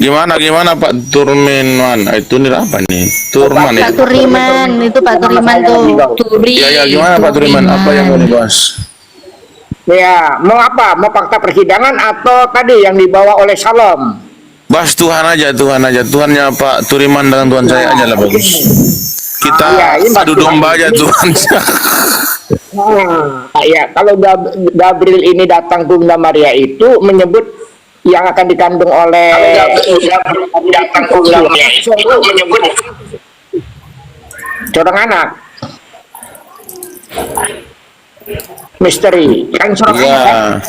Gimana gimana Pak Turminwan? Itu nih apa nih? Turman ya? Pak Turiman, itu Pak Turiman tuh. Ya gimana Pak Turiman? Apa yang mau dibahas? Ya, mau apa? Mau fakta persidangan atau tadi yang dibawa oleh Salom? Bahas Tuhan aja, Tuhan aja. Tuhannya Pak Turiman dengan Tuhan saya aja lah bagus. Kita ini adu domba aja Tuhan. Ya, kalau Gabriel ini datang ke Bunda Maria itu menyebut yang akan dikandung oleh datang ke Bunda Maria itu menyebut seorang anak misteri kan seorang Ya, anak,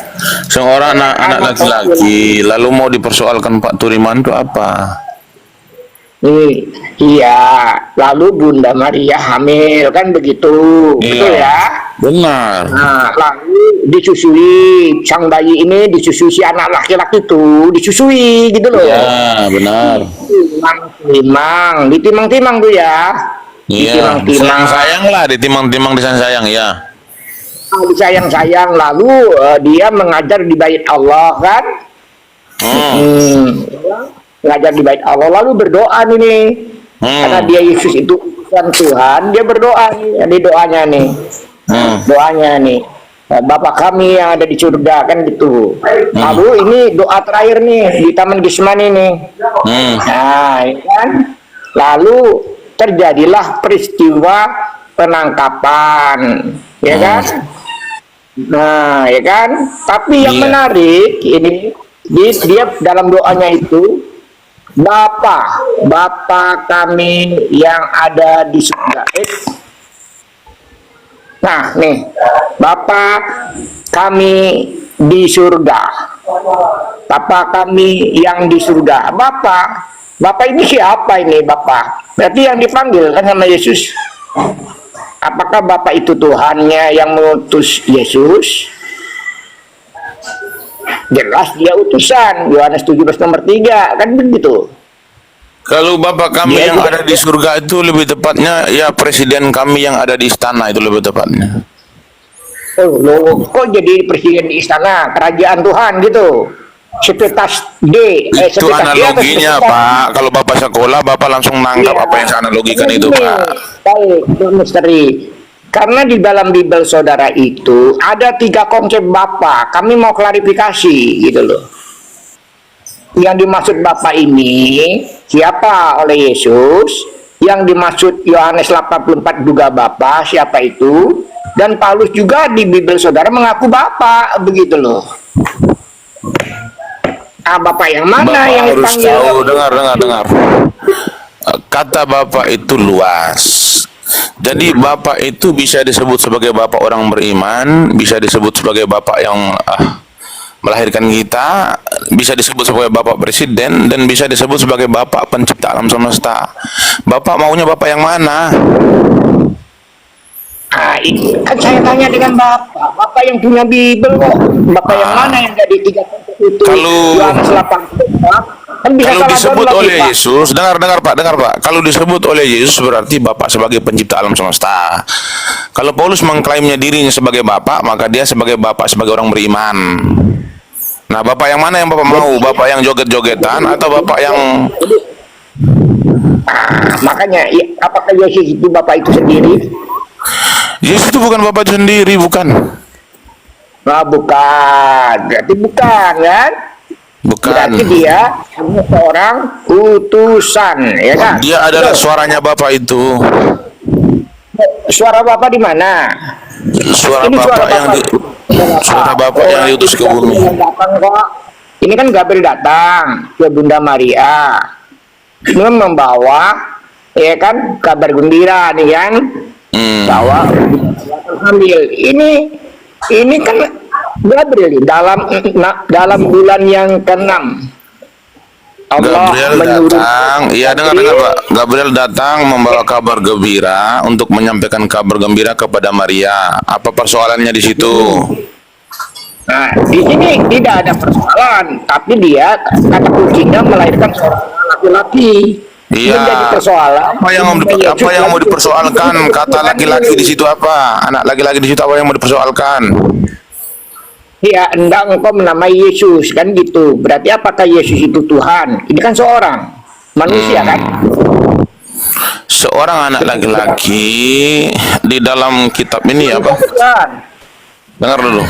seorang anak laki-laki. Lalu mau dipersoalkan Pak Turiman itu apa? Iya, lalu Bunda Maria hamil kan begitu, betul ya? Benar. Nah, lalu disusui sang bayi ini, disusui si anak laki-laki itu, disusui gitu loh. Ya, benar. Ditimang-timang tuh ya. Iya, sayang lah, ditimang-timang disayang ya. Disayang-sayang, lalu dia mengajar di bait Allah kan? Mengajar di bait Allah, lalu berdoa nih. Karena dia Yesus itu Tuhan, dia berdoa nih, di doanya nih. Doanya nih, Bapa kami yang ada di surga kan gitu. Lalu ini doa terakhir nih di Taman Gismani nih. Nah, ya kan? Lalu terjadilah peristiwa penangkapan, ya kan? Nah, ya kan? Tapi yang menarik ini dia dalam doanya itu, Bapa kami yang ada di surga. Nah, nih, Bapa kami di surga. Bapa kami yang di surga. Bapa ini siapa ini Bapa? Berarti yang dipanggil kan sama Yesus. Apakah Bapa itu Tuhannya yang mengutus Yesus? Jelas dia utusan. Yohanes 17 nomor 3 kan begitu. Kalau Bapak kami yang ada di surga itu lebih tepatnya ya presiden kami yang ada di istana itu lebih tepatnya. Oh, loh, kok jadi presiden di istana kerajaan Tuhan gitu? Sepetas D. Itu analoginya Pak. Kalau Bapak sekolah, Bapak langsung nangkap apa yang saya analogikan itu Pak. Baik, misteri. Karena di dalam Bible saudara itu ada 3 konsep Bapa. Kami mau klarifikasi gitu loh. Yang dimaksud Bapa ini siapa oleh Yesus? Yang dimaksud Yohanes 84 juga Bapa, siapa itu? Dan Paulus juga di Bible saudara mengaku Bapa, begitu loh. Bapak yang mana Bapak yang harus dipanggil? tahu, dengar. Kata Bapak itu luas. Jadi Bapak itu bisa disebut sebagai Bapak orang beriman, bisa disebut sebagai Bapak yang melahirkan kita, bisa disebut sebagai Bapak Presiden, dan bisa disebut sebagai Bapak Pencipta alam semesta. Bapak maunya Bapak yang mana? Kan saya tanya dengan Bapak yang punya Bible kok. Bapak yang mana yang jadi 3 konsep itu? Kalau kan bisa kalau disebut oleh Pak. Yesus, dengar Pak. Kalau disebut oleh Yesus berarti Bapak sebagai pencipta alam semesta. Kalau Paulus mengklaimnya dirinya sebagai Bapak, maka dia sebagai Bapak sebagai orang beriman. Nah, Bapak yang mana yang Bapak mau? Bapak yang joget-jogetan atau Bapak yang makanya apakah Yesus itu Bapak itu sendiri? Yesus itu bukan Bapak itu sendiri, bukan. Nah, bukan. Berarti bukan kan? Bukan. Berarti dia hanya seorang utusan, ya kan? Dia adalah suaranya Bapak itu. Suara Bapak di mana? Suara Bapak yang diutus ke bumi. Ini kan Gabriel datang ke Bunda Maria. Ini membawa ya kan kabar gembira nih kan. Bahwa hamil. Ini kan Gabriel dalam bulan yang ke-6. Gabriel datang, iya dengar Pak. Gabriel datang membawa kabar gembira untuk menyampaikan kabar gembira kepada Maria. Apa persoalannya di situ? Nah, di sini tidak ada persoalan, tapi dia kata kuncinya melahirkan seorang laki-laki. Iya. Menjadi persoalan. Apa yang mau dipersoalkan? Kata laki-laki di situ apa? Anak laki-laki di situ apa yang mau dipersoalkan? Ya, hendak engkau menamai Yesus, kan gitu. Berarti apakah Yesus itu Tuhan? Ini kan seorang manusia, kan? Seorang anak laki-laki di dalam kitab ini apa? Tuhan. Dengar dulu.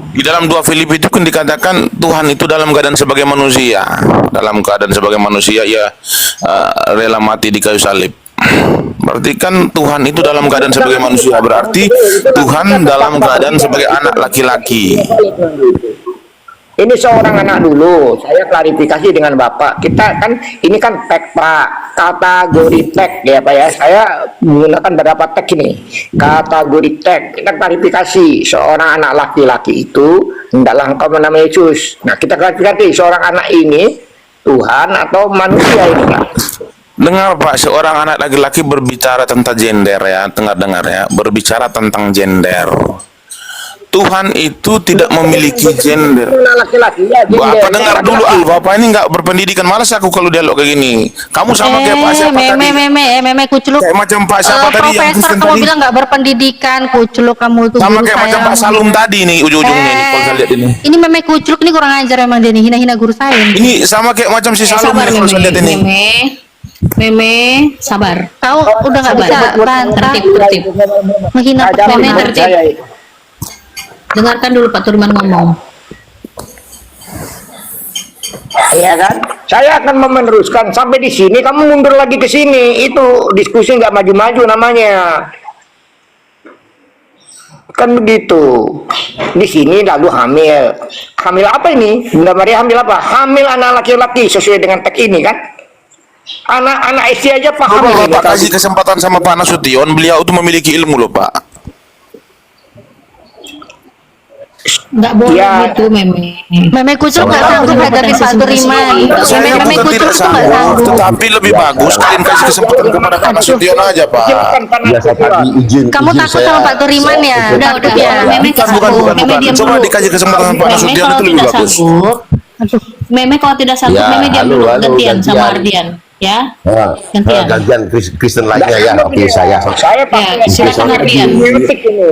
Di dalam 2 Filipi itu kan dikatakan Tuhan itu dalam keadaan sebagai manusia. Dalam keadaan sebagai manusia ia rela mati di kayu salib. Berarti kan Tuhan itu dalam keadaan sebagai manusia. Berarti Tuhan dalam keadaan sebagai anak laki-laki. Ini seorang anak dulu. Saya klarifikasi dengan Bapak. Kita kan ini kan tag Pak, kategori tag ya Pak ya. Saya menggunakan beberapa tag ini. Kategori tag. Kita klarifikasi seorang anak laki-laki itu hendaklah engkau menamai Yesus. Nah, kita klarifikasi seorang anak ini Tuhan atau manusia ini Pak. Dengar Pak, seorang anak laki-laki berbicara tentang gender ya, dengar ya, berbicara tentang gender. Tuhan itu tidak memiliki gender. Laki-laki ya, Bapak dengar dulu Bapak ini nggak berpendidikan, malas aku kalau dialog kayak gini. Kamu sama kayak Pak siapa tadi? Meme kuculuk. Kayak macam Pak siapa tadi yang Profesor, Kristen kamu tadi? bilang nggak berpendidikan, kuculuk kamu itu Sama guru kayak saya. macam Pak Salum tadi nih ujung-ujungnya nih kalau saya lihat ini. Ini meme kuculuk ini kurang ajar emang dia nih, hina-hina guru saya. Ini sama kayak macam si Salum Sabar nih kalau saya lihat ini. Meme, sabar. Kau udah nggak bisa bantah, Tertib. menghina Meme meme. tertib. Dengarkan dulu Pak Turiman ngomong. Iya kan? Saya akan meneruskan sampai di sini. Kamu mundur lagi ke sini. Itu diskusi nggak maju-maju namanya. Kan begitu. Di sini lalu hamil. Hamil apa ini? Bunda Maria hamil apa? Hamil anak laki-laki sesuai dengan tag ini kan? Anak-anak istri aja paham. Coba ini, Bapak kan? kasih kesempatan sama Pak Nasution, beliau itu memiliki ilmu loh Pak. Nggak boleh Ya. gitu Meme. Meme kuculuk nggak sanggup hadapin Pak Turiman. Saya Meme bukan kuculuk tidak tuh nggak sanggup, sanggup. tetapi lebih bagus kalian kasih kesempatan kepada Pak Nasution aja Pak. Ya saya tadi izin. Kamu izin takut saya- sama Pak Turiman ya? Udah. Ya. Meme Bukan, Meme diam Coba dulu. dikasih kesempatan Pak Meme Nasution kalau itu lebih tidak bagus. sanggup, Meme kalau tidak sanggup, Ya, Meme diam halo, dulu halo, gantian sama gantian. Ardian, ya. Ah, gantian Kristen lainnya ya. Oke saya. Saya pakai Ya, silakan Ardian. hermeneutik ini.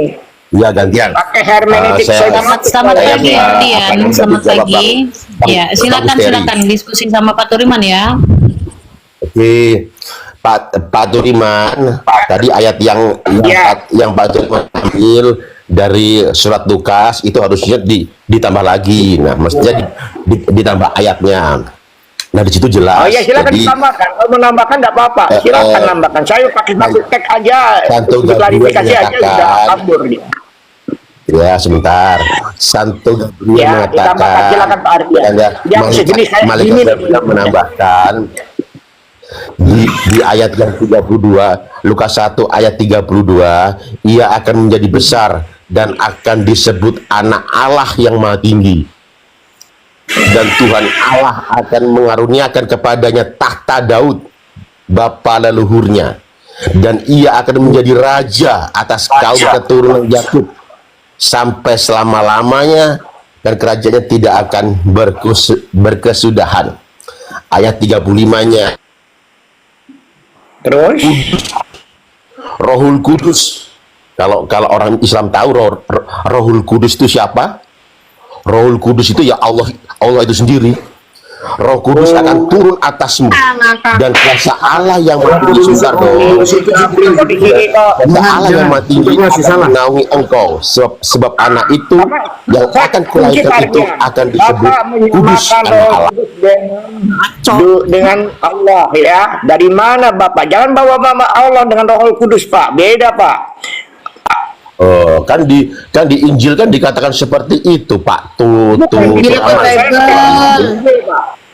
Ya gantian. Pakai hermeneutik. Saya- Selamat pagi Saya- Ardian, akan selamat dijawab, pagi. Bang. Ya, silakan Bang Misteri. silakan diskusi sama Pak Turiman ya. Oke, Pak Turiman, tadi ayat Ya. yang Pak Turiman ambil dari surat Lukas itu harusnya ditambah lagi. Nah, mestinya ditambah ayatnya. Nah, di situ jelas. Oh ya silakan Jadi, ditambahkan. Kalau menambahkan tidak apa-apa. Silakan tambahkan. Saya pakai tag aja. Santo Untuk klarifikasi Gabriel aja sudah menyatakan- kabur dia. ya sebentar. Santo Gabriel Ya, mengatakan, ditambahkan. Silakan Pak Ardian. Yang sejenis saya Malaikat ini Gabriel menambahkan di ayat yang 32, Lukas 1 ayat 32, ia akan menjadi besar dan akan disebut anak Allah yang maha tinggi. Dan Tuhan Allah akan mengaruniakan kepadanya tahta Daud, bapa leluhurnya. Dan ia akan menjadi raja atas kaum keturunan Yakub sampai selama-lamanya, dan kerajaannya tidak akan berkesudahan. Ayat 35-nya, terus. Rohul Kudus. Kalau orang Islam tahu Rohul Kudus itu siapa? Rohul Kudus itu ya Allah itu sendiri. Roh Kudus akan turun atasmu dan kuasa Allah yang maha sukar dong. Kuasa Allah yang maha tinggi akan menaungi engkau, sebab anak itu yang akan kulahirkan itu akan disebut Kudus, anak Allah. Dengan Allah ya. Dari mana Bapak? Jangan bawa mama Allah dengan Roh Kudus Pak. Beda Pak. Oh, kan di Injil kan dikatakan seperti itu, Pak. Tuh.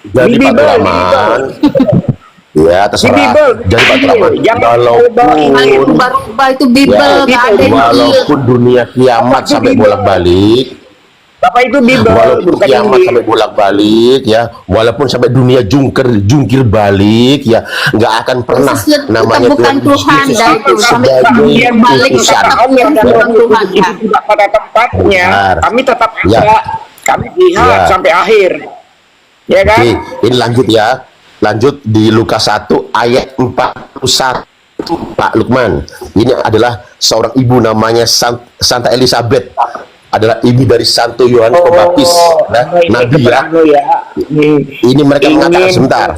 Jadi Pak Turaman, ya terserah. Jadi Pak Turaman, Itu Bible, walaupun dunia kiamat sampai bolak-balik, Bapak itu Bible, walaupun bukan kiamat Injil. sampai bolak-balik ya, walaupun sampai dunia jungkir balik ya, nggak akan pernah namanya bukan Tuhan, dan itu sampai sebagai balik utusan. Allah dan bukan Roh Tuhan, Kudus ya. itu tidak pada tempatnya. Benar. Kami tetap Ya. ada. Kami jihad Ya. sampai akhir. Ya kan? Oke, ini lanjut ya. Lanjut di Lukas 1 ayat 41, Pak Lukman. Ini adalah seorang ibu namanya Santa Elizabeth. adalah ibu dari Santo Yohanes Pembaptis, nabi ya. Ini mereka mengatakan sebentar.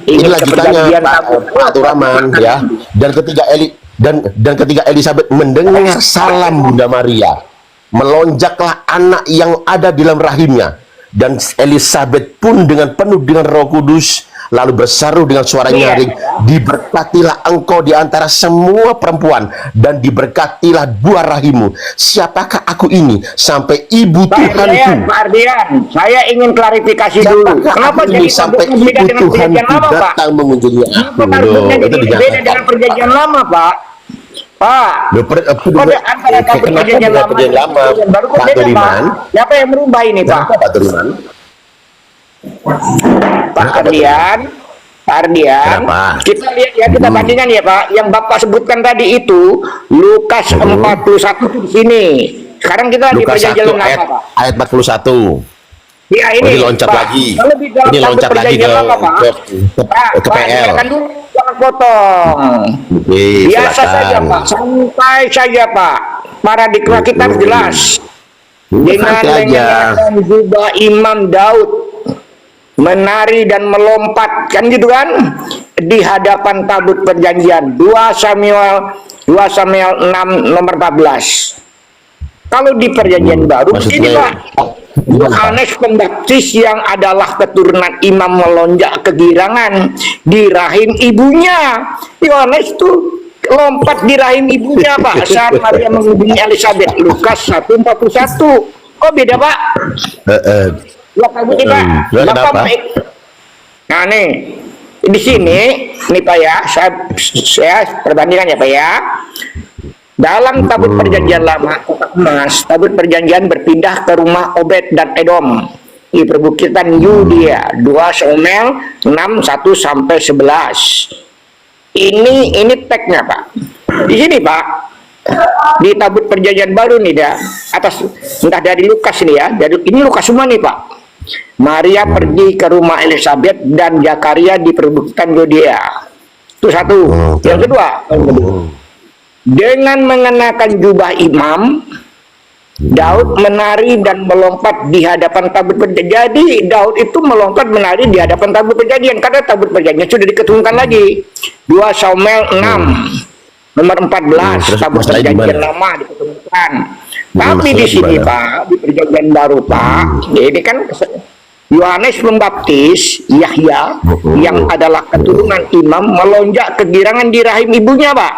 Ini lanjutannya Pak Turaman ya. Dan ketika Elizabeth mendengar salam Bunda Maria, melonjaklah anak yang ada di dalam rahimnya, dan Elizabeth pun penuh dengan Roh Kudus lalu berseru dengan suara nyaring, diberkatilah engkau di antara semua perempuan, dan diberkatilah buah rahimmu. Siapakah aku ini sampai ibu Tuhanku? Pak Ardian, saya ingin klarifikasi dulu. Kenapa jadi sampai ibu Tuhanku datang mengunjungi aku? Itu beda dengan perjanjian lama, Pak? Pak, kode antara perjanjian lama dan baru kok beda, Pak? Siapa yang merubah ini, Pak? Pak Turiman? Pak Ardian, kita lihat ya, kita bandingkan ya Pak, yang Bapak sebutkan tadi itu Lukas 41 di sini. Sekarang kita lagi perjanjian lama, Pak. Ayat 41. Ya ini, loncat Pak. lagi. Kalau di dalam Ini loncat lagi ke PL. Jangan dulu, jangan potong. Biasa saja Pak, santai saja Pak. Paradigma kita harus jelas. Dengan mengenakan jubah Imam Daud, menari dan melompat, kan gitu kan, di hadapan tabut perjanjian. 2 Samuel 6 nomor 14. Kalau di perjanjian baru ini Pak, Yohanes Pembaptis yang adalah keturunan imam melonjak kegirangan di rahim ibunya. Yohanes tuh lompat di rahim ibunya Pak saat Maria menghubungi Elizabeth. Lukas 1:41. Oh beda Pak? Ya kamu tidak. Nah nih di sini nih Pak ya, saya perbandingan ya Pak ya. Dalam tabut perjanjian lama kotak emas, tabut perjanjian berpindah ke rumah Obed dan Edom di perbukitan Yudea. 2 Samuel 6:1 sampai 11. Ini teksnya Pak. Di sini Pak, di tabut perjanjian baru nih dah, atas entah dari Lukas ini ya. Ini Lukas semua nih Pak. Maria pergi ke rumah Elizabeth dan Zakaria di perbukitan Yudea. Itu satu. Yang kedua, dengan mengenakan jubah imam, Daud menari dan melompat di hadapan tabut perjanjian. Jadi Daud itu melompat menari di hadapan tabut perjanjian karena tabut perjanjian sudah diketukan lagi. 2 Samuel 6 nomor 14 tabut perjanjian lama diketukan. Tapi di sini Pak, di perjanjian baru Pak, ini kan Yohanes Pembaptis, Yahya, yang adalah keturunan imam melonjak kegirangan di rahim ibunya Pak.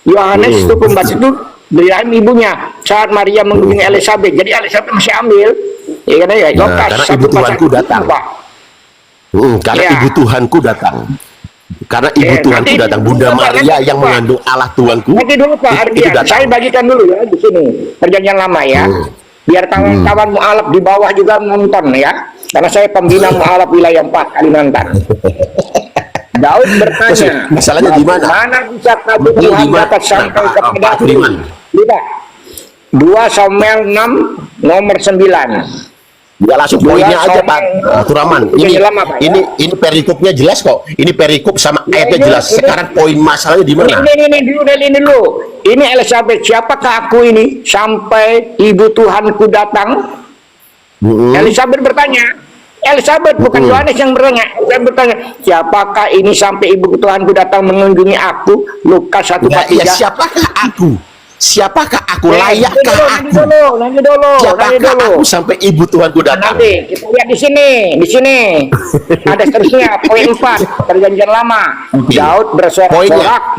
Yohanes itu Pembaptis itu di rahim ibunya saat Maria mengunjungi Elizabeth. Jadi Elizabeth masih ambil, ya kan ya. Karena ibu Tuhanku datang. Karena ibu Tuhanku datang. Karena ibu Tuhanku datang, Bunda Maria yang mengandung Allah Tuhanku. Nanti dulu Pak Ardian, saya bagikan dulu ya di sini perjanjian lama ya. Biar kawan-kawan mu'alaf di bawah juga nonton ya. Karena saya pembina mu'alaf wilayah 4 Kalimantan. Daud bertanya, masalahnya di mana? Mana bisa tabut Tuhan dapat sampai kepada aku? 2 Samuel 6 nomor 9. Ya langsung poinnya aja Pak Turaman. Ini perikopnya jelas kok. Ini perikop sama ayatnya jelas. Sekarang poin masalahnya di mana? Ini dulu. Ini Elizabeth, siapakah aku ini sampai ibu Tuhanku datang? Elizabeth bertanya. Elizabeth bukan Yohanes yang bertanya. Elizabeth bertanya, siapakah ini sampai ibu Tuhanku datang mengunjungi aku? Lukas 1:43. Ya, siapakah aku? Siapakah aku? Layakkah aku? Nanti dulu. Siapakah aku sampai ibu Tuhanku datang? Nanti kita lihat di sini. Ada seterusnya poin 4 perjanjian lama. Daud bersorak.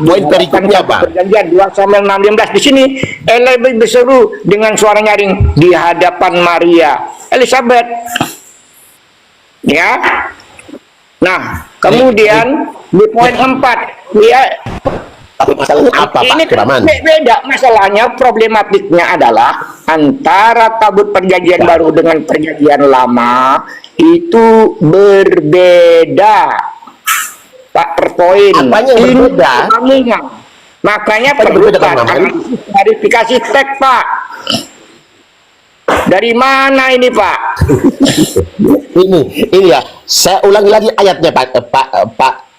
Poin perikopnya apa? Perjanjian 2 Samuel 6:15 di sini. Elizabeth berseru dengan suara nyaring di hadapan Maria. Elizabeth. Ya. Nah, kemudian di poin 4 ya. Masalahnya apa Ini Pak Turaman? Beda masalahnya, problematiknya adalah antara tabut perjanjian baru dengan perjanjian lama itu berbeda Pak Perpoin. Apanya yang berbeda? Makanya perlu klarifikasi teks Pak. Dari mana ini Pak? ini ya, saya ulangi lagi ayatnya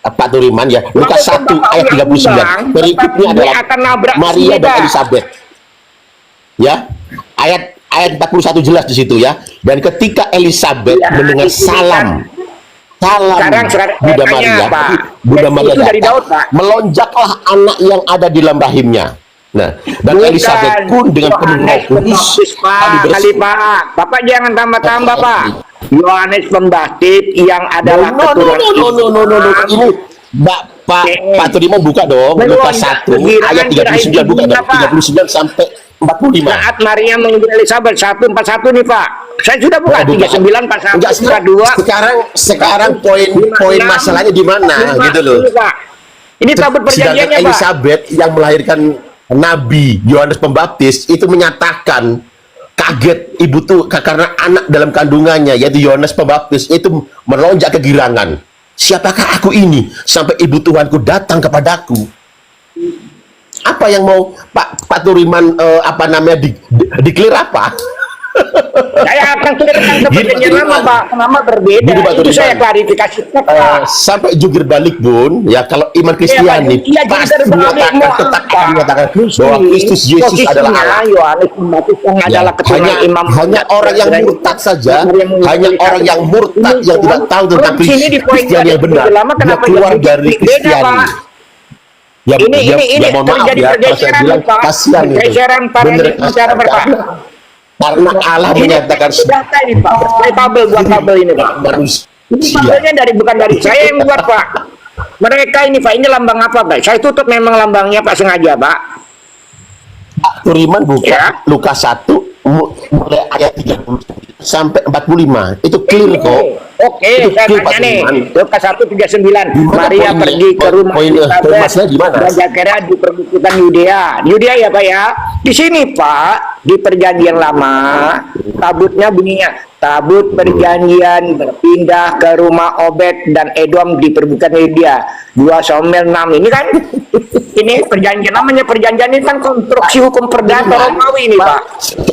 Pak Turiman ya. Lukas 1 ayat 39. Berikutnya adalah Maria dan Elizabeth. Ya. ayat 41 jelas di situ ya. Dan ketika Elizabeth Ya, mendengar ini salam sekarang Bunda tanya, Maria, Pak. Bunda Dan Maria itu dari datang, Daud, Pak. melonjaklah anak yang ada di dalam rahimnya. Nah, dan Bukan. Elizabeth pun dengan penuh Roh Yohanes Kudus Pembaptis, Pak. Kali Pak. Bapak jangan tambah-tambah, Pak. Yohanes Pembaptis yang adalah no. Ini Pak Tudiman buka dong Lukas 1 ayat 39 buka dong 39 sampai 45. Saat Maria mengunjungi Elizabeth 141 nih, Pak. Saya sudah buka 39 41 Enggak, 42. sekarang poin masalahnya di mana gitu loh. Ini tabut Sedangkan perjanjiannya, Pak. Elizabeth yang melahirkan Nabi Yohanes Pembaptis itu menyatakan kaget ibu tuh karena anak dalam kandungannya yaitu Yohanes Pembaptis itu melonjak kegirangan. Siapakah aku ini sampai ibu Tuhanku datang kepadaku? Apa yang mau Pak Turiman di clear apa? Saya akan clearkan ke perjanjian lama, Pak. Kenapa berbeda? Gini, Pak Itu Turiman. saya klarifikasi, Pak. Sampai jungkir balik Bun ya kalau iman Kristiani Iya, pasti jungkir balik, menyatakan bahwa Kristus Yesus adalah Allah. Yohanes Pembaptis yang adalah keturunan Imam. Hanya orang yang murtad saja, hanya orang yang murtad yang tidak tahu tentang Kristiani yang benar, dia keluar dari Kristiani. Ya, Ini mohon maaf terjadi ya, kalau saya pergeseran, bilang Pak. kasihan itu. Pergeseran paradigma cara berkata. Karena Allah menyatakan Data ini, Pak. Saya tabel buat tabel ini, Pak. manusia. Ini tabelnya bukan dari saya yang buat, Pak. Mereka ini, Pak. Ini lambang apa, Pak? Saya tutup memang lambangnya, Pak, sengaja, Pak. Turiman buka Ya. Lukas 1 mulai ayat 30 sampai 45 itu clear kok. Oke, Itu saya clear, tanya Pak nih. Turiman. Lukas 1:39. Gimana Maria poinnya? pergi ke rumah Poin Elizabeth masalahnya gimana? dan Zakaria di perbukitan Yudea. Yudea ya, Pak ya. Di sini, Pak, di perjanjian lama, tabutnya bunyinya tabut perjanjian berpindah ke rumah Obed dan Edom di perbukitan Yudea. 2 Samuel 6 ini kan ini perjanjian namanya perjanjian ini kan konstruksi hukum perdata Romawi ini, Pak.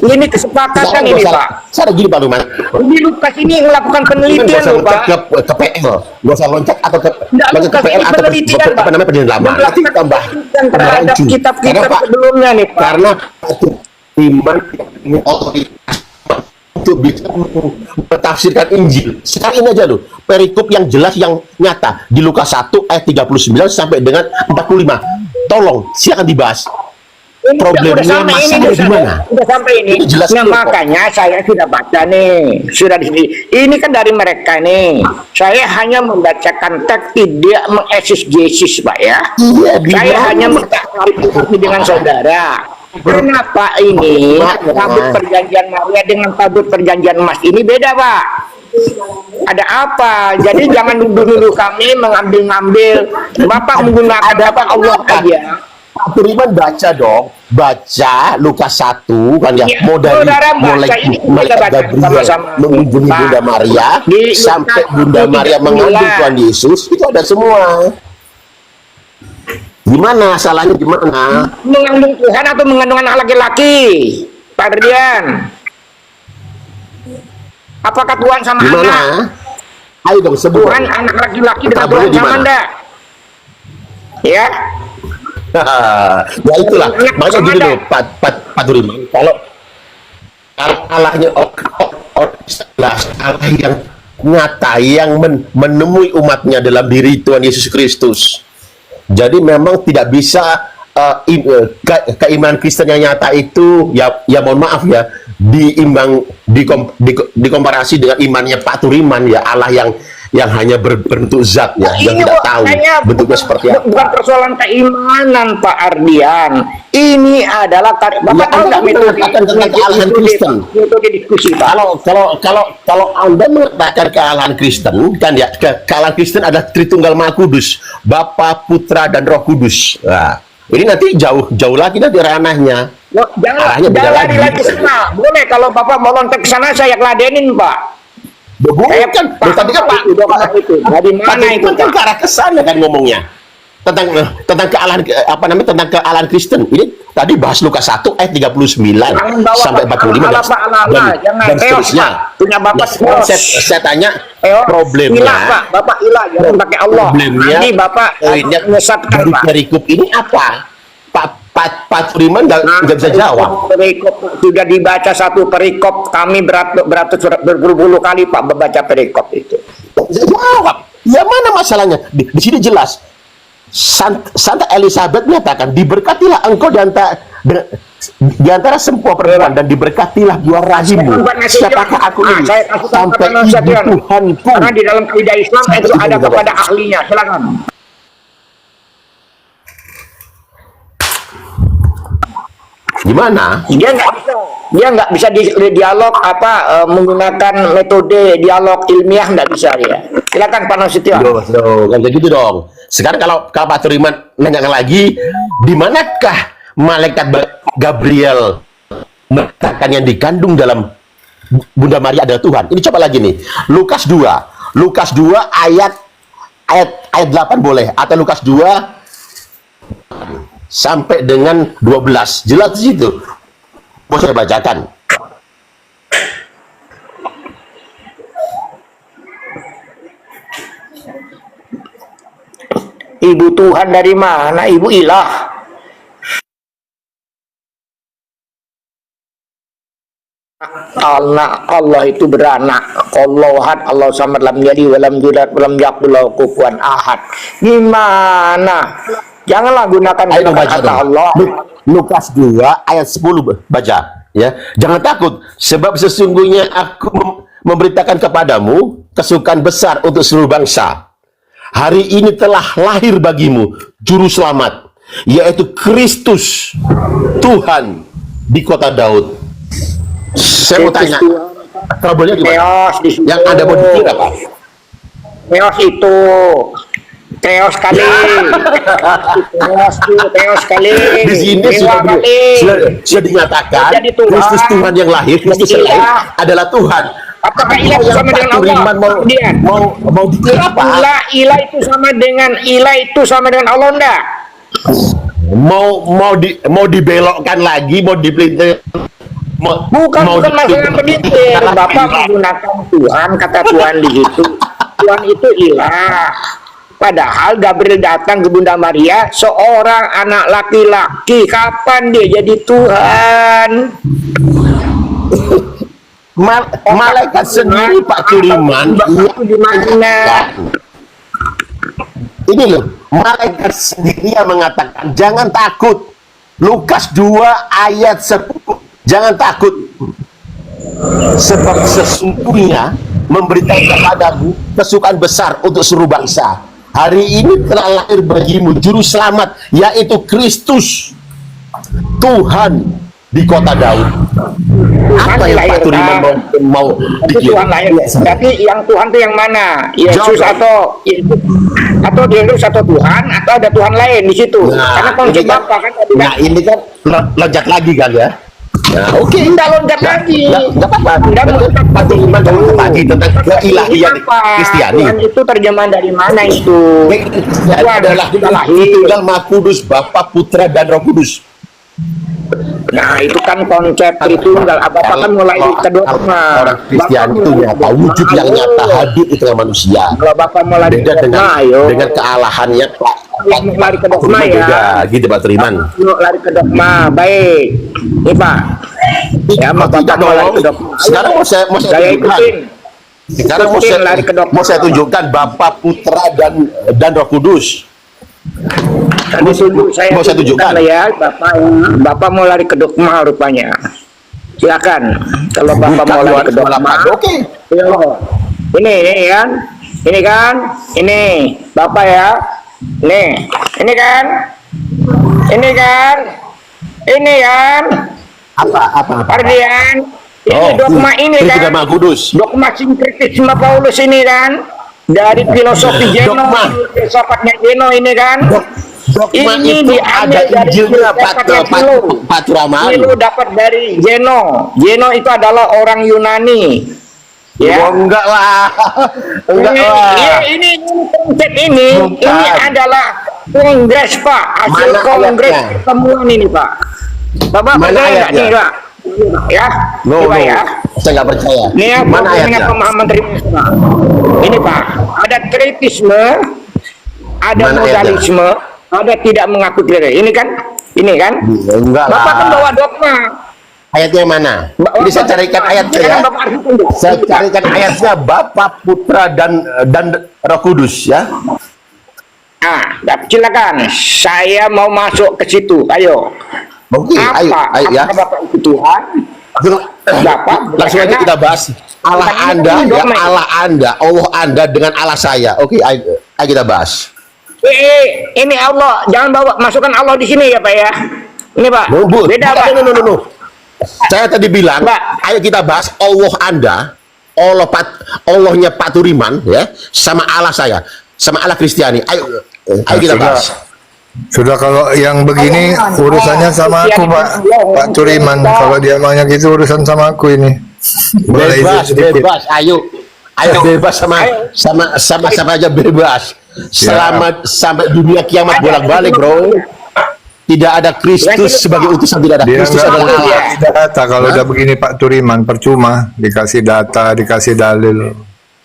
Ini kesepakatan ini, Pak. Saya gini Pak Luman. Ini Lukas ini melakukan penelitian Gak usah loh, loncat Pak. ke PL, gak usah loncat atau ke Nggak, loncat ke Lukas PL ini atau penelitian, apa Pak. namanya penelitian lama. Nanti tambah terhadap rancu. kitab-kitab Karena, Pak, sebelumnya nih, Pak. Karena iman ini otoritas untuk bisa mentafsirkan Injil. Sekarang ini aja loh, perikop yang jelas yang nyata di Lukas 1 ayat 39 sampai dengan 45. Tolong silakan dibahas. Problemnya masalahnya di mana? Udah sampai ini. Itu jelas Nah, clear kok. makanya saya sudah baca nih, sudah di sini. Ini kan dari mereka nih. Saya hanya membacakan teks, tidak mengeksegesi, Pak ya. Iya, Saya gimana? hanya mengklarifikasi dengan saudara. Kenapa ini tabut perjanjian Maria dengan tabut perjanjian emas ini beda, Pak? Ada apa? Jadi jangan nuduh-nuduh kami mengambil-ngambil. Bapak menggunakan apa Allah aja. Pak Turiman baca dong, baca Lukas 1 kan ya, Ya, mau dari saudara baca, mulai ini kita malaikat baca Gabriel sama-sama. mengunjungi Pak, Bunda Maria di sampai Lukas Bunda 1, Maria mengandung 39. Tuhan Yesus itu ada semua. Gimana salahnya gimana? Mengandung Tuhan atau mengandung anak laki-laki, Pak Ardian? Apakah Tuhan sama anak? Gimana? Ayo dong sebut. Tuhan anak laki-laki dengan Tabelnya Tuhan di sama mana? enggak? Ya, Ya itulah, makanya gini Ada. loh Pak Turiman, kalau Allahnya Allah yang nyata yang menemui umatnya dalam diri Tuhan Yesus Kristus. Jadi memang tidak bisa keimanan Kristen yang nyata itu ya mohon maaf ya dikomparasi dengan imannya Pak Turiman ya Allah yang hanya berbentuk zat ya yang tidak tahu bentuknya seperti apa. Bukan persoalan keimanan, Pak Ardian. Ini adalah Bapak tahu nggak metode tentang kealahan Kristen. Metode diskusi, Pak. Kalau Anda mengatakan kealahan Kristen kan ya kealahan Kristen ada Tritunggal Maha Kudus, Bapa, Putra dan Roh Kudus. Nah, ini nanti jauh lagi nanti ranahnya. Arahnya beda Jangan lagi sana. Boleh kalau Bapak mau loncat ke sana saya ladenin, Pak. Bukan, tadi kan Pak itu. Dari mana itu, kan ke arah kesana kan ngomongnya tentang kealahan tentang kealahan Kristen. Ini tadi bahas Lukas 1 ayat 39 sampai 45 dan seterusnya. Punya Bapak Saya tanya problemnya. Ilah, Pak. Bapak ilah, jangan pakai Allah. Problemnya Nanti Bapak poinnya menyesatkan, dari Pak. perikop ini apa? Pak Turiman nggak bisa jawab. Perikop sudah dibaca satu perikop, kami berpuluh kali Pak membaca perikop itu. Bisa jawab. Ya mana masalahnya? Di sini jelas. Santa Elizabeth menyatakan, diberkatilah engkau di antara semua perempuan dan diberkatilah buah rahimmu. Siapakah aku ini? Sampai ibu Tuhanku. Karena di dalam kaidah Islam itu ada kepada ahlinya. Silakan. Gimana? Dia nggak bisa dialog menggunakan metode dialog ilmiah, nggak bisa ya. Silakan Pak Nasution. Nggak bisa gitu dong. Sekarang kalau Pak Turiman nanya lagi, di manakah malaikat Gabriel mengatakan yang dikandung dalam Bunda Maria adalah Tuhan? Ini coba lagi nih, Lukas 2 ayat 8 boleh, atau Lukas 2 sampai dengan 12, jelas di situ. Mau saya bacakan. Ibu Tuhan dari mana? Ibu ilah. Allah itu beranak. Allahat, Allah samad, lam yalid wa lam yulad wa lam yakul lahu kufuwan ahad. Gimana? Janganlah gunakan kata Allah. Lukas 2 ayat 10 baca ya. Jangan takut, sebab sesungguhnya aku memberitakan kepadamu kesukaan besar untuk seluruh bangsa. Hari ini telah lahir bagimu juru selamat, yaitu Kristus Tuhan di kota Daud. Saya mau tanya, trouble-nya gimana? Yang Anda mau dikira apa? Teos itu teos kali. Teos kali. Di sini sudah dinyatakan Kristus Tuhan yang lahir, Kristus yang lahir adalah Tuhan. Apakah ilah itu sama dengan Allah? Mau dikira apa? Ilah itu sama dengan Allah enggak? Mau dibelokkan lagi, mau dipelintir. Bukan masalah pelintir. Bapak menggunakan Tuhan, kata Tuhan di situ. Tuhan itu ilah. Padahal Gabriel datang ke Bunda Maria, seorang anak laki-laki. Kapan dia jadi Tuhan? Malaikat sendiri Pak Turiman ini loh, malaikat sendiri yang mengatakan jangan takut. Lukas 2 ayat 10, jangan takut, sebab sesungguhnya memberitakan kepadamu kesukaan besar untuk seluruh bangsa. Hari ini telah lahir bagimu juru selamat, yaitu Kristus Tuhan di kota Daud. Apa yang Pak Turiman mau Tuhan lahir? Berarti yang Tuhan itu yang mana? Yesus atau Yesus atau Tuhan, atau ada Tuhan lain di situ? Karena konsep Bapak kan tadi. Nah, ini kan loncat lagi kan ya. Nah, oke. Tidak loncat lagi. Enggak apa-apa. Pak Turiman lagi tentang keilahian Kristiani. Tuhan itu terjemahan dari mana itu? Itu adalah Tunggal Maha Kudus, Bapa, Putra, dan Roh Kudus. Nah, itu kan konsep Tritunggal. Bapak kan mulai ke dogma. Orang Kristiani itu nyata, wujud yang nyata hadir di tengah manusia. Kalau Bapak mulai beda dengan kealahannya lari ke dogma ya. Gitu Pak Turiman. Lari ke dogma, baik. Nih Pak. Ya, Bapak mau lari ke dogma. Sekarang mau saya ikutin. Sekarang mau saya tunjukkan Bapa, Putra, dan Roh Kudus. Mau saya tunjukkan ya, Bapak mau lari ke dogma rupanya. Silakan. Kalau Bapak mau lari ke dogma, oke. Ini Bapak ya. Ini kan. Apa? Ardian. Ini dogma ini kan. Dogma sinkretisme Paulus ini kan. Dari filosofi Zeno, filsafatnya Zeno ini kan. Ini diambil dari filsafatnya Pak Turaman. Itu dapat dari Zeno. Zeno itu adalah orang Yunani. Ya. Enggak lah. Ini konsep ini adalah kongres Pak, hasil kongres pertemuan ini Pak. Bapak percaya nih Pak? Ya, ya. Saya nggak percaya. Ini ya, mana ayatnya? Pemahaman terima. Ini Pak, ada kritisme, ada modalisme, ada tidak mengaku diri. Ini kan Ini kan? Enggak Bapak kan lah. bawa dogma. Ayatnya mana? Ini saya carikan ayatnya ya. Saya carikan ayatnya Bapa, Putra dan Roh Kudus ya. Silakan. Saya mau masuk ke situ. Ayo. Oke, ayo ya. Apakah Bapak itu Tuhan? Bapak, Langsung aja kita bahas. Allah Anda, ya Allah Anda, Allah Anda dengan Allah saya. Oke, ayo kita bahas. Ini Allah, jangan bawa masukkan Allah di sini ya Pak ya. Ini Pak. Beda Pak. No. Saya tadi bilang, ayo kita bahas Allah Anda, Allahnya Pak Turiman ya, sama Allah saya, sama Allah Kristiani. Ayo kita bahas. Sudah kalau yang begini urusannya sama aku Pak Turiman. Kalau dia maunya gitu urusan sama aku ini. Boleh Bebas, ayo bebas sama aja bebas. Selamat sampai dunia kiamat bolak-balik, bro. Tidak ada Kristus sebagai utusan, tidak ada Dia Kristus nggak adalah Allah. dikasih data. Kalau udah begini Pak Turiman percuma dikasih data, dikasih dalil.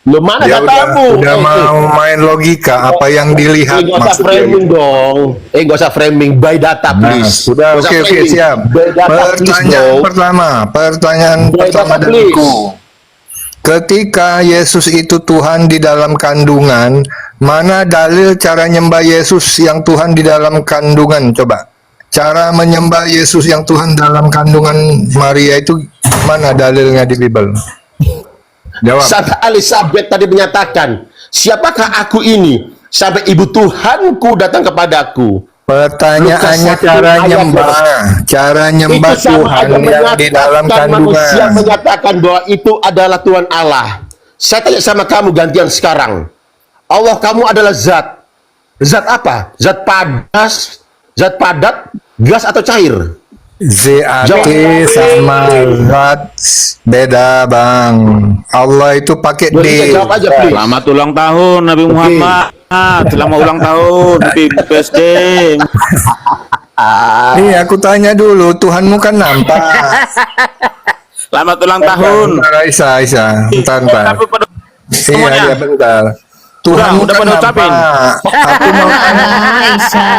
Lu mana Dia datamu? udah mau main logika apa yang dilihat Nggak usah maksudnya. framing dong. Nggak usah framing, by data Nah, please. sudah Nggak usah oke framing. siap. By data please, Pertanyaan bro. pertanyaan By pertama data please. dariku. Ketika Yesus itu Tuhan di dalam kandungan, mana dalil cara nyembah Yesus yang Tuhan di dalam kandungan? Coba. Cara menyembah Yesus yang Tuhan dalam kandungan Maria itu mana dalilnya di Bible? Jawab. Saat Elizabeth tadi menyatakan, siapakah aku ini sampai ibu Tuhanku datang kepadaku? Pertanyaannya Lukas 1 cara ayat nyembah Itu sama Tuhan aja yang di dalam menyatakan manusia kandungan. menyatakan bahwa itu adalah Tuhan Allah. Saya tanya sama kamu gantian sekarang. Allah kamu adalah zat. Zat apa? Zat padat, gas atau cair? ZAT sama zat beda bang. Allah itu pakai D. Boleh jawab aja please. Selamat ulang tahun Nabi Muhammad. Selamat ulang tahun Happy birthday. Nih aku tanya dulu, Tuhanmu kan nampak. Selamat ulang tahun. Bentar, Aisyah. Bentar. Tapi pada semuanya. Iya, bentar. Tuhanmu udah kan pada ucapin. nampak. Aku mau Aisyah.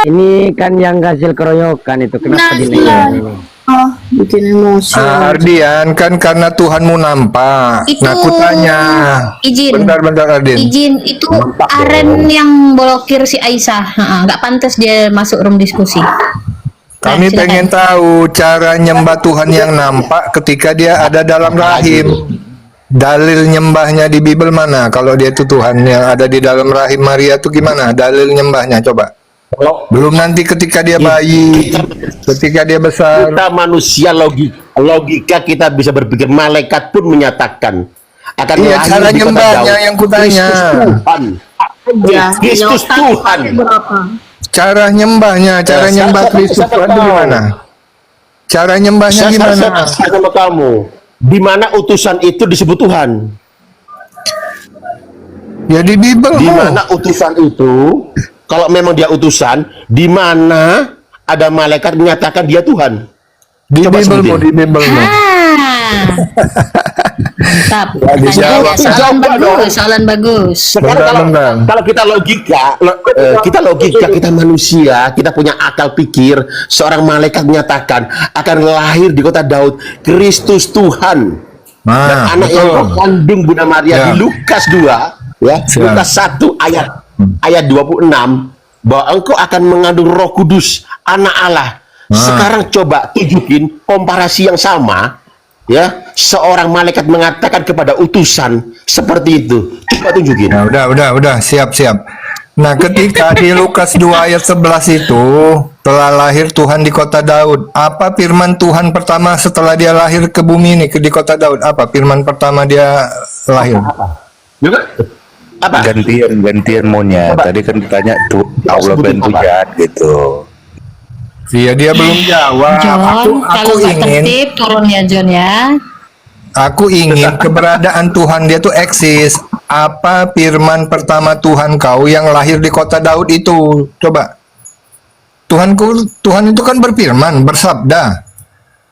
Ini kan yang hasil keroyokan itu kenapa dinaik? Oh, bikin emosi. Ardian kan karena Tuhanmu nampak. Itu Nah, aku tanya. izin. Bentar Ardian. Izin itu Aren yang blokir si Aisyah. Nggak pantas dia masuk room diskusi. Kami silakan. pengen tahu cara nyembah Tuhan yang nampak ketika dia ada dalam rahim. Dalil nyembahnya di Bible mana? Kalau dia itu Tuhan yang ada di dalam rahim Maria itu gimana? Dalil nyembahnya coba. Belum nanti ketika dia bayi, ketika dia besar. Kita manusia logika kita bisa berpikir, malaikat pun menyatakan akan Iya, lahir cara di kota nyembahnya Daud. yang kutanya. Kristus Tuhan. Kristus Tuhan. Cara nyembahnya, cara Ya, nyembah saya- Kristus saya Tuhan itu tahu. gimana? Cara nyembahnya Saya gimana? tanya sama kamu, di mana utusan itu disebut Tuhan? Ya di Bible. Di mana utusan itu? Kalau memang dia utusan, di mana ada malaikat menyatakan dia Tuhan? Di Coba Bible, sebutin. di Bible. Mantap. dijawab. Soalan Jawab dong. bagus, soalan bagus. Sekarang Bentar. kalau kita logika, kita manusia, kita punya akal pikir, seorang malaikat menyatakan akan lahir di kota Daud Kristus Tuhan. Dan Nah, anak yang betul. kandung Bunda Maria Ya. di Lukas 2 ya, Siap. Lukas 1 ayat 26 bahwa engkau akan mengandung Roh Kudus, anak Allah. Sekarang coba tunjukin komparasi yang sama ya, seorang malaikat mengatakan kepada utusan seperti itu. Coba tunjukin. Ya, udah, siap. Nah, ketika di Lukas 2 ayat 11 itu telah lahir Tuhan di kota Daud. Apa firman Tuhan pertama setelah dia lahir ke bumi ini di kota Daud? Apa firman pertama dia lahir? Juga apa? gantian maunya. Tadi kan ditanya tuh Allah bantu jahat gitu. Iya, dia belum jawab. John, Aku kalau nggak ingin tertib turun ya John ya. Aku ingin keberadaan Tuhan dia tuh eksis. Apa firman pertama Tuhan kau yang lahir di kota Daud itu? Coba. Tuhan itu kan berfirman, bersabda.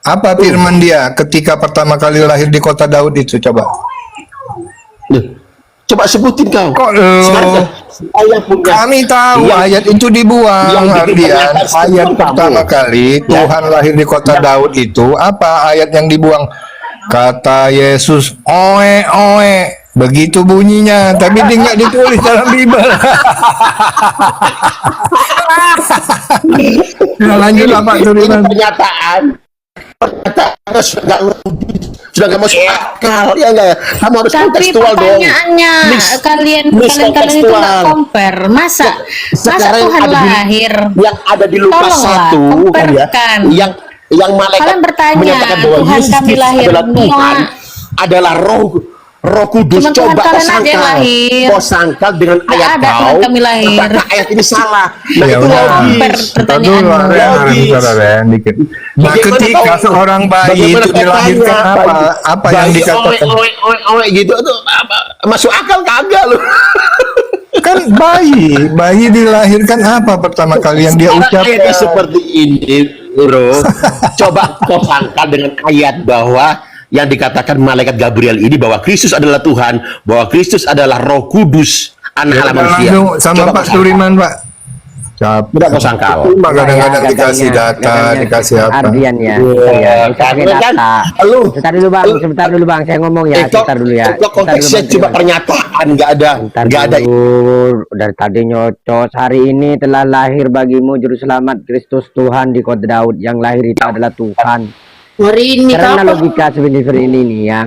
Apa firman dia ketika pertama kali lahir di kota Daud itu? Coba. Coba sebutin kau. Kok Sekarang Saya punya Kami tahu yang- ayat itu dibuang, yang bikin Ardian. pernyataan seperti Ayat kamu. pertama kali Ya. Tuhan lahir di kota Daud itu apa ayat yang dibuang? Kata Yesus, oe oe. Begitu bunyinya, tapi dia nggak ditulis dalam Bible. Nah, lanjutlah Pak Ini Turiman. pernyataan sudah nggak masuk akal ya nggak ya? Kamu harus Tapi kontekstual dong. pertanyaannya kalian itu nggak kontekstual. compare. Masa Sekarang Tuhan ada di- lahir? yang ada di Lukas Tolonglah, 1 kan ya, comparekan. yang malaikat Kalian bertanya, menyatakan bahwa Tuhan Yesus kami Kristus lahir adalah dunia. Tuhan, adalah Roh Kudus. Cuma Tuhan Coba kau kalian aja yang sangkal, lahir. kau sangkal dengan Nggak ayat ada Tuhan kau, kami lahir. apakah ayat ini salah? Nah Ya itu udah. Compare logis. pertanyaanmu. Ren, dikit. Nah, Bagaimana ketika kau- seorang bayi bagaimana itu kau dilahirkan tanya, apa? bayi- Apa yang bayi dikatakan? oe gitu itu masuk akal kagak lu? Kan bayi dilahirkan apa pertama kali yang dia Sekarang ayatnya ucapkan? seperti ini, bro. Coba kau sangkal dengan ayat bahwa yang dikatakan malaikat Gabriel ini bahwa Kristus adalah Tuhan, bahwa Kristus adalah Roh Kudus, anak Allah manusia. Langsung sama Coba Pak kau sangkal. Turiman, Pak. Capek. Udah kau sangkal. Kadang-kadang Gagangnya, dikasih data, gagangnya dikasih apa. Ardian ya. Iya, Ya, itu pakai karena kan data. lu- Sebentar dulu bang, saya ngomong ya. Kok Sebentar dulu ya. konteksnya Sebentar dulu, cuma Bang. pernyataan, nggak ada. Bentar dulu, dari tadi nyocot. Hari ini telah lahir bagimu juru selamat Kristus Tuhan di kota Daud. Yang lahir itu adalah Tuhan. Hari ini Karena kapan? logika sebenarnya ini nih ya.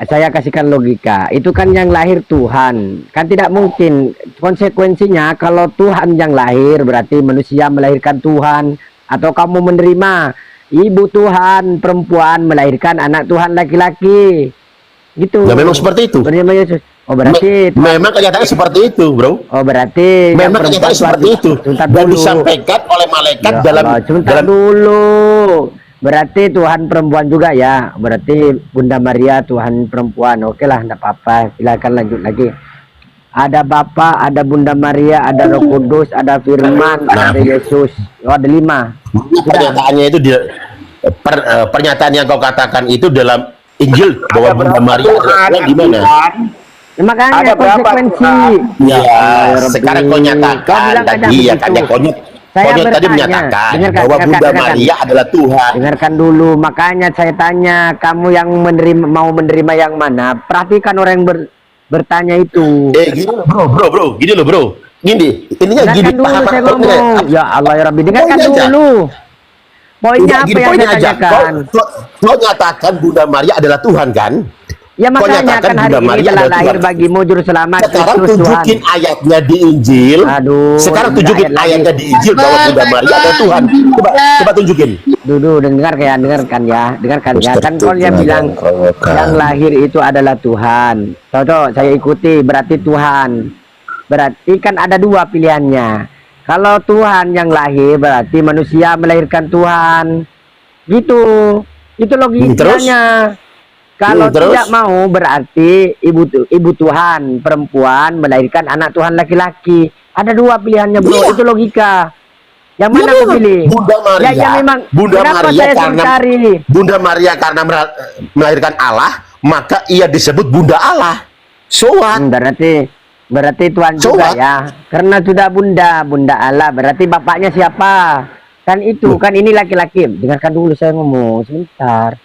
Saya kasihkan logika. Itu kan yang lahir Tuhan. Kan tidak mungkin konsekuensinya kalau Tuhan yang lahir berarti manusia melahirkan Tuhan, atau kamu menerima ibu Tuhan perempuan melahirkan anak Tuhan laki-laki. Gitu. Ya memang seperti itu. Bernama Yesus. Oh berarti Memang kenyataannya seperti itu, bro. Oh berarti yang Memang perempuan kenyataannya seperti itu. Sebentar Dan dulu. disampaikan oleh malaikat Ya dalam Allah, sebentar dulu. Berarti Tuhan perempuan juga ya. Berarti Bunda Maria Tuhan perempuan. Oke lah, enggak apa-apa. Silakan lanjut lagi. Ada Bapa, ada Bunda Maria, ada Roh Kudus, ada Firman, ada Yesus. Oh, ada 5. pernyataannya itu pernyataan yang kau katakan itu dalam Injil bahwa Bunda Maria adalah Tuhan gimana? Ya, makanya Ada berapa konsekuensi. Ya, Rabbi. sekarang kau Kau nyatakan bilang aja tadi ya begitu. kan ya konyol Saya tadi bertanya. menyatakan Dengarkan, bahwa dengarkan, Bunda dengarkan. Maria adalah Tuhan. Dengarkan dulu, makanya saya tanya, kamu yang mau menerima yang mana? Perhatikan orang yang bertanya itu. Gini loh bro, gini loh bro. Gini, ininya gini Dengarkan dulu saya ngomong. Ya Allah ya Rabbi, dengarkan Poinnya aja. dulu. Poinnya Udah, apa gini, yang poinnya saya aja. tanyakan? Kau nyatakan Bunda Maria adalah Tuhan kan? Ya Kau makanya nyatakan kan hari Bunda ini Maria telah adalah lahir Tuhan. bagimu juru selamat Sekarang Kristus Tuhan. tunjukin ayatnya di Injil. Aduh, Sekarang ada tunjukin ayat lagi. ayatnya di Injil bahwa Bunda Maria adalah Tuhan. Coba tunjukin. Dulu dengarkan ya. Kan kau yang bilang yang lahir itu adalah Tuhan. Contoh saya ikuti berarti Tuhan. Berarti kan ada 2 pilihannya. Kalau Tuhan yang lahir berarti manusia melahirkan Tuhan. Gitu. Itu logikanya. Kalau Terus? tidak mau berarti ibu Tuhan perempuan melahirkan anak Tuhan laki-laki. Ada 2 pilihannya, bro. Iya. Itu logika. Yang mana Iya, aku pilih? Bunda Maria. Ya memang. Bunda Kenapa Maria saya karena cari? Bunda Maria karena melahirkan Allah, maka ia disebut Bunda Allah. So what? Berarti Tuhan So juga what? ya. Karena sudah Bunda Allah. Berarti bapaknya siapa? Kan itu, kan ini laki-laki. Dengarkan dulu saya ngomong sebentar.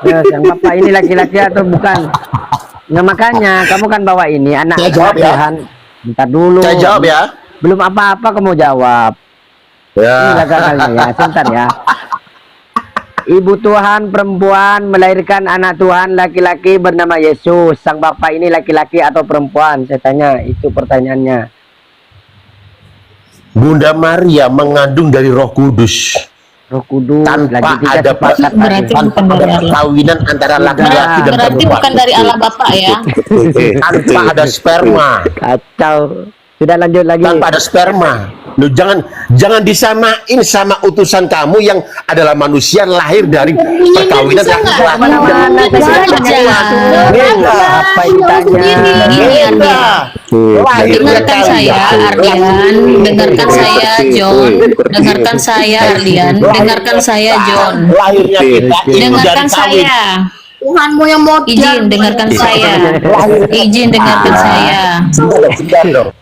Ya, yang bapak ini laki-laki atau bukan? Nah makanya kamu kan bawa ini anak Saya jawab ya. Tuhan. Bentar dulu. Saya jawab ya. Belum apa-apa kamu jawab. Ini Ya. gagalnya ya. Sebentar ya. Ibu Tuhan perempuan melahirkan anak Tuhan laki-laki bernama Yesus. Sang bapak ini laki-laki atau perempuan? Saya tanya, itu pertanyaannya. Bunda Maria mengandung dari Roh Kudus Roh Kudus tanpa lagi ada sepakat berarti lagi. bukan tanpa dari ada Allah. perkawinan antara laki-laki dan Berarti perempuan. bukan dari Allah Bapa ya. Tanpa ada sperma. Kacau. Sudah lanjut lagi. Tanpa ada sperma. Lu jangan disamain sama utusan kamu yang adalah manusia lahir dari perkawinan bisa nggak? laki-laki. Mana-mana Bisa saya aja. tanya. Beda. Apa yang ditanya? Gini, Ardian. Lahirnya Dengarkan saya, Ardian. Dengarkan saya, John. Dengarkan saya, Ardian. Dengarkan saya, John. Lahirnya kita itu dari Dengarkan kawin. saya. Tuhanmu yang mau Izin dengarkan saya. Izin dengarkan saya.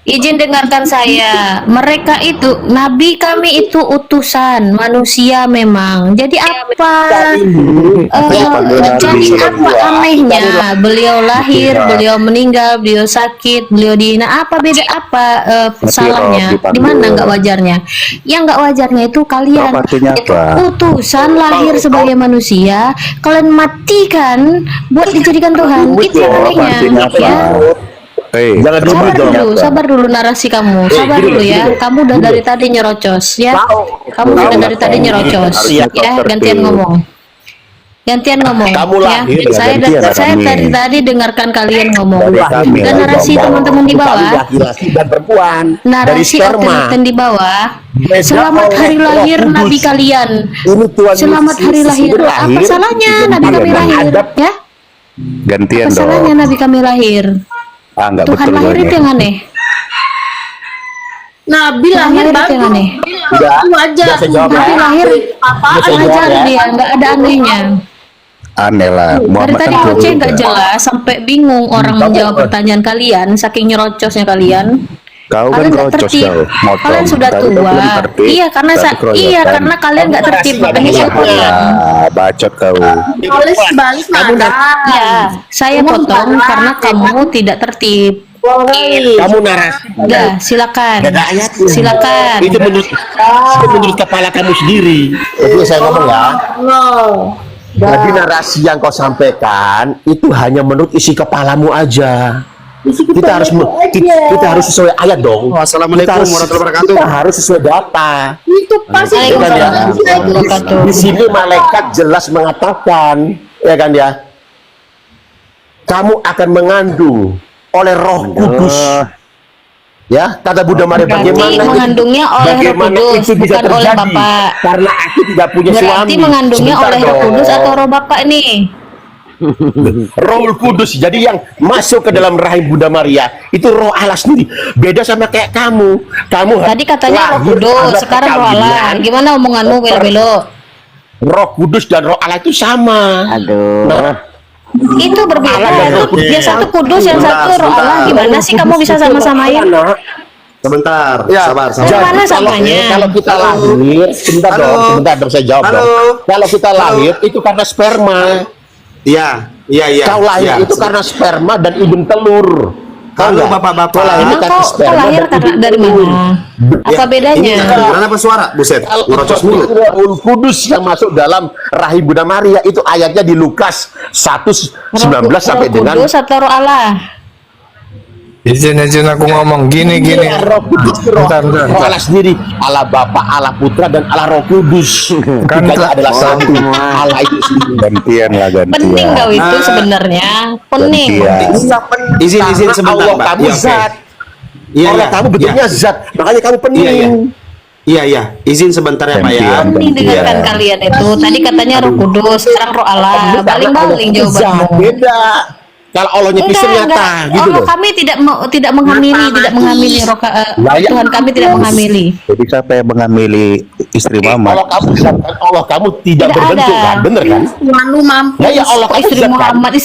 Izin dengarkan saya. Mereka itu nabi kami itu utusan manusia memang. Jadi apa? Jadi apa anehnya? Beliau lahir, beliau meninggal, beliau sakit, beliau dihina. Apa beda apa salahnya? Di mana nggak wajarnya? Yang nggak wajarnya itu kalian Artinya apa? utusan lahir sebagai manusia, kalian matikan buat dijadikan Tuhan. Itu yang anehnya, ya. Jangan Sabar dulu narasi kamu. Sabar dulu ya. Kamu udah dari tadi nyerocos ya. Kamu udah dari tadi nyerocos ya. Gantian ngomong. Kamu Ya. lahir, Saya dari tadi dengarkan kalian ngomong. Dan narasi teman-teman di bawah. laki-laki dan perempuan dari Narasi sperma. di bawah. Beda Selamat oleh hari Roh lahir Kudus. nabi kalian. Ini Tuhan Selamat Yesus hari Kristus lahir. itu Apa salahnya nabi kami lahir? Ya? Gantian Apa salahnya dong. nabi kami lahir? Ah, nggak Tuhan betul lahir itu soalnya. yang aneh. Nabi Tuhan lahir lahir itu yang bagus. aneh. Itu aja. Udah saya jawab ya. Nabi lahir wajar dia, nggak ada anehnya. Aneh lah. Dari Muhammad tadi kan Oce nggak juga. jelas sampai bingung orang menjawab pertanyaan kalian saking nyerocosnya kalian. Kau kan Kalian nggak rocos tertib. kau. Motong. Kalian sudah Kau kan tua. belum tertib, Iya karena tapi keroyokan. karena kalian nggak tertib makanya saya potong. Ah, bacot kau. Balis nada. Iya, saya potong karena kamu tidak tertib. Kamu narasi. Udah, silakan. Ada ayatnya. Silakan. Itu menurut kepala kamu sendiri. Jadi saya ngomong ya. Jadi narasi yang kau sampaikan itu hanya menurut isi kepalamu aja. Kita harus sesuai ayat dong. Assalamualaikum warahmatullahi wabarakatuh. Kita harus sesuai data. Itu pasti Waalaikumsalam. Di sini malaikat jelas mengatakan, ya kan ya, kamu akan mengandung oleh Roh Kudus. Ya, kata Bunda Maria, Berarti bagaimana mengandungnya oleh Roh bagaimana Kudus, itu bisa bukan oleh terjadi? Bapak. Karena aku tidak punya suami. Berarti mengandungnya Sebentar oleh Roh dong. Kudus atau Roh Bapak nih? Roh Kudus. Jadi yang masuk ke dalam rahim Bunda Maria itu Roh Allah sendiri. Beda sama kayak kamu. Kamu Tadi katanya Roh lahir Kudus, ada sekarang Roh Allah. perkawinan. Gimana omonganmu belok-belok? Roh Kudus dan Roh Allah itu sama. Aduh. Nah, Itu berbeda. Allah dan Roh Kudus. Yang satu Kudus, yang satu Roh Allah. Gimana sih kamu bisa sama-samain? Sebentar, Ya, sabar. Gimana samanya? Kalau kita lahir, sebentar dong saya jawab Halo. dong. Kalau kita lahir itu karena sperma. Iya. Kau lahir itu karena sperma dan indung telur. Tahu Halo, nggak? Bapak-bapak. Kau lahir Emang karena kau sperma lahir dan karena indung dari telur. mana? Apa bedanya? Mana apa suara? Buset, ngerocos mulu. Roh Kudus yang masuk dalam rahim Bunda Maria itu ayatnya di Lukas 1:19 sampai dengan Roh Kudus atau Roh Allah? Izin aku ngomong gini. Iya, Roh Kudus, Roh Bentar. Allah sendiri, Allah Bapa, Allah Putra dan Allah Roh Kudus. Kan Tiganya adalah satu. Allah itu sendiri. Gantian lah, gantian. Pening kau itu sebenarnya. Pening. Gantian. Izin sebentar, Allah Pak. kamu Iya, oke. zat. Iya, Allah iya. kamu bentuknya zat, makanya kamu pening. Iya. Izin sebentar ya, Pak ya. Pening dengarkan kalian itu. Tadi katanya Roh Kudus, sekarang Roh Allah. Baling-baling jawabanmu. Beda. Kalau Allahnya Kristen nyata, gitu Allah loh. kami tidak menghamili roh Tuhan kami tidak menghamili. Jadi siapa yang mengamili istri Muhammad? Allah kamu zat kan, Allah kamu tidak Tidak berbentuk ada. kan, bener kan? Manu mampu. Nah ya Allah kamu Istri zat kan. Muhammad ya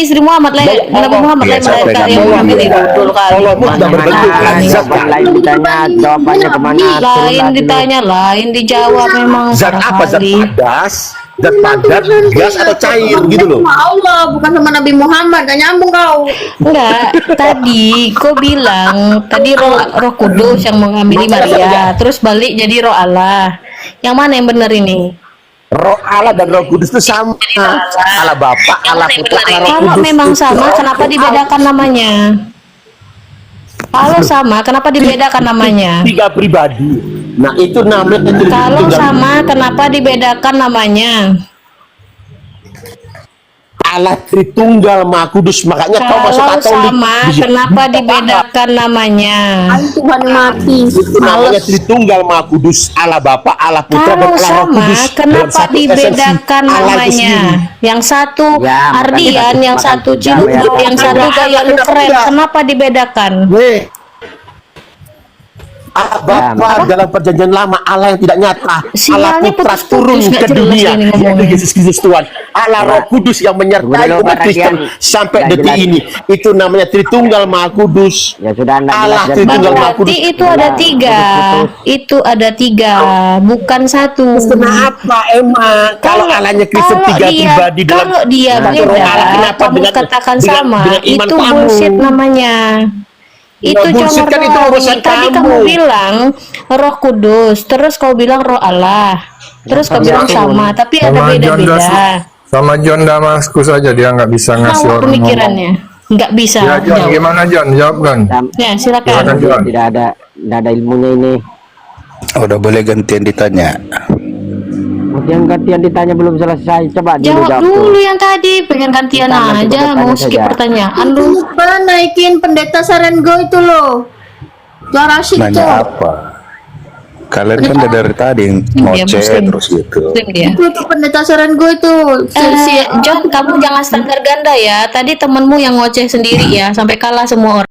istri Muhammad lah. Ya, Nabi Allah. Muhammad lah Biasa melahirkan pegang yang menghamili Muhammad. betul kali. Allahmu tidak berbentuk kan, zat kan. Lain ditanya, jawabannya kemana? Lain ditanya, lain dijawab memang. Zat parah apa? Zat kali. padas, zat padat, gas atau cair gitu loh. Sama Allah, bukan sama Nabi Muhammad. Gak nyambung kau. Enggak, tadi kau bilang tadi roh Kudus yang menghamili Maria, terus balik jadi Roh Allah. Yang mana yang benar ini? Roh Allah dan Roh Kudus itu sama. Allah Bapa, Allah Putra, Allah Roh Kalau Kudus. memang sama, kenapa dibedakan namanya? Kalau sama, kenapa dibedakan namanya? Tiga pribadi. Nah itu namanya Kalau Tritunggal. sama, kenapa dibedakan namanya? Allah Tritunggal Maha Kudus, makanya kau masuk Kalau Katolik. sama, kenapa dibedakan namanya? Tuhan mati. Itu namanya Tritunggal Maha Kudus, Allah Bapa, Allah Putra dan Kalau Allah Roh sama, Kudus. Dalam kenapa satu dibedakan esensi, Allah itu namanya? sendiri. Yang satu Ya, Ardian, yang satu Cinta, yang satu gaya lu keren. Kenapa dibedakan? Bapa dalam perjanjian lama Allah yang tidak nyata, Allah Sinyalnya Putra putus-putus, turun nggak ke jelas dunia, ini yaitu ngomongnya. Yesus Kristus Tuhan, Allah Roh Kudus yang menyertai Udah, umat Kristen perhatian. sampai Nggak detik jelas. ini. Itu namanya Tritunggal Maha Kudus. Ya sudah, anda Allah jelas, Tritunggal Maha Berarti Kudus. itu ada tiga, itu ada tiga, bukan satu. Kenapa emang kalau Allahnya Kristen kalau tiga dia- pribadi dalam kalau dia satu beda, roh Allah, kenapa kamu katakan sama, dengan iman itu kamu? bullshit namanya. Itu bullshit cuma kan, itu doang. urusan Tadi kamu. kamu bilang Roh Kudus, terus kau bilang Roh Allah, terus kau bilang sama, tapi ada Sama John beda-beda. sama John Damaskus aja dia nggak bisa ngasih Sama orang pemikirannya, nggak bisa. ngomong. Ya John, jawab. gimana John? Jawab John. Ya silakan. Silakan, John. tidak ada ilmunya ini. Udah boleh gantian ditanya. Yang gantian ditanya belum selesai. Coba dulu Jawab jawab tuh. dulu yang tadi, pengen gantian Kita nanti aja, tanya mau skip saja. pertanyaan lu. Lupa naikin pendeta Sarengo itu loh. Suara asyik tuh. Nanya apa? Kalian kan udah dari tadi ngoceh Muslim. terus gitu. Muslim dia. Itu pendeta Sarengo itu. John, kamu jangan standar ganda ya. Tadi temenmu yang ngoceh sendiri ya, sampai kalah semua orang.